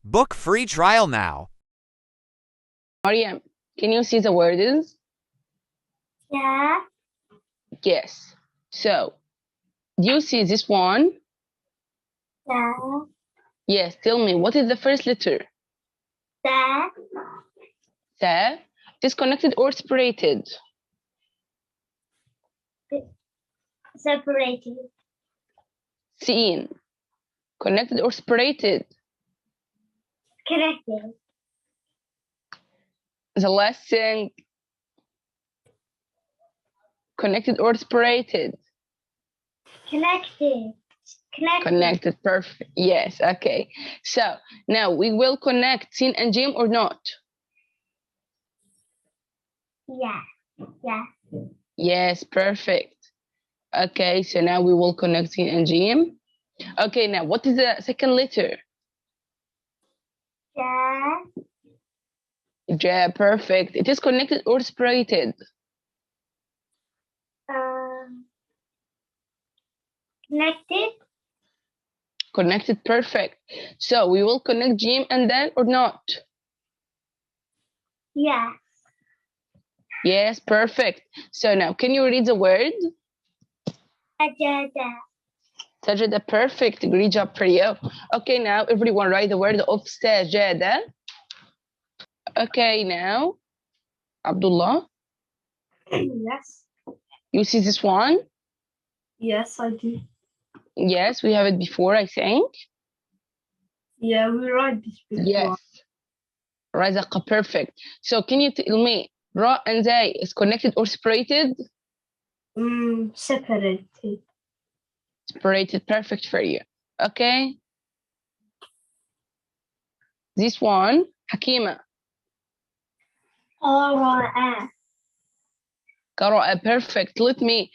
Book free trial now. Mariam, can you see the words? Yeah. Yes. So, do you see this one? Yeah. Yes, tell me, what is the first letter? The. The. Disconnected or separated? Separated. Seen. Connected or separated? Connected. The last thing. Connected or separated? Connected. Connected, perfect. Yes, okay. So, now we will connect Sin and Jim or not? Yeah. Yeah. Yes, perfect. Okay, so now we will connect Sin and Jim. Okay, now what is the second letter? Yeah. Ja, perfect. It is connected or separated? Connected. Connected, perfect. So we will connect Jim and Dan or not? Yeah. Yes, perfect. So now, can you read the word? Sajada. Sajada, perfect. Great job for you. Okay, now everyone write the word of sajada. Okay, now, Abdullah, Yes. you see this one? Yes, I do. Yes, we have it before, I think. Yeah, we write this before. Yes. Razaqa, perfect. So can you tell me, Ra and Zay is connected or separated? Separated. Separated, perfect for you. Okay. This one, Hakima. Qara'a. Qara'a, perfect. Let me,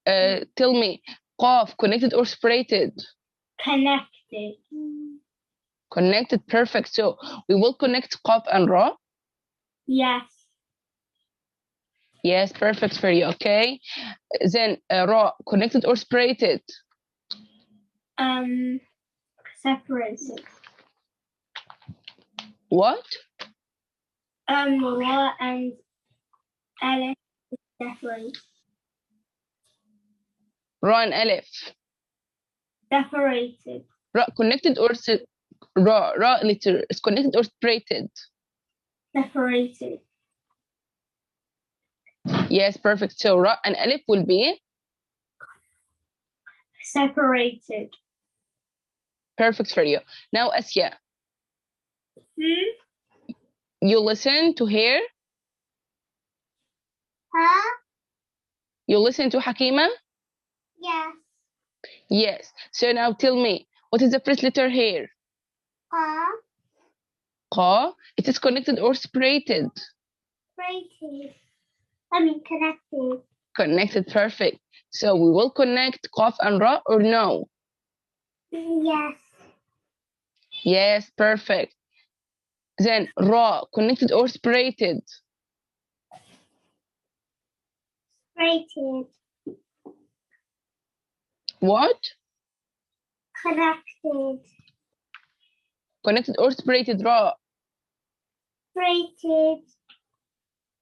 tell me, Qaf, connected or separated? Connected. Connected, perfect. So we will connect Qaf and Ra. Yes. Yes, perfect for you. Okay. Then Ra, connected or separated? Separated. What? Ra and Alif separated. Ra and Alif. Separated. Ra, connected or Ra letter is connected or separated? Separated. Yes, perfect. So Ra and Alif will be? Separated. Perfect for you. Now, Asya, you listen to her? Huh? You listen to Hakima? Yes. Yes. So now tell me, what is the first letter here? Qa. It is connected or separated? Separated. Connected. Connected, perfect. So we will connect Qaf and Ra or no? Yes. Yes, perfect. Then Ra, connected or separated? Separated. What? Connected. Connected or separated, Ra? Separated.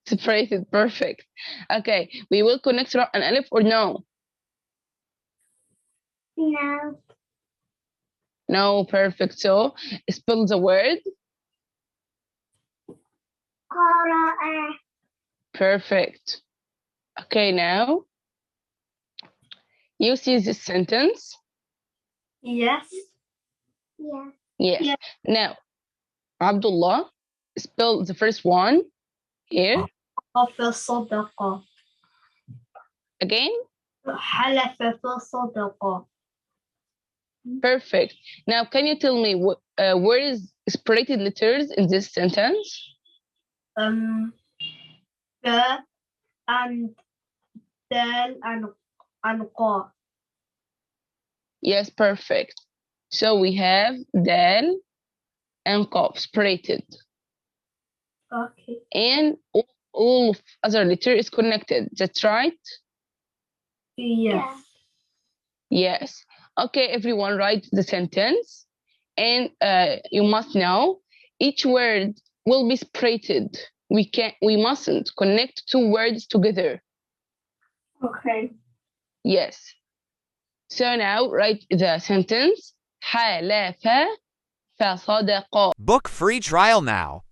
Separated, perfect. Okay, we will connect Ra and Alif or no? No. No, perfect. So spell the word. Qara'a. Perfect. Okay, now you see this sentence? Yes. Yeah. Yes. Yeah. Now, Abdullah, spell the first one here. حلف صدقة. Again? حلف فصدقة. Perfect. Now, can you tell me where is separated letters in this sentence? The and dal and qa. Yes, perfect. So we have dal and qaf separated. Okay. And all of other letter is connected. That's right? Yes. Yes. Okay, everyone write the sentence. And you must know each word will be separated. We mustn't connect two words together. Okay. Yes. So now write the sentence. حلف فصدق. Book free trial now.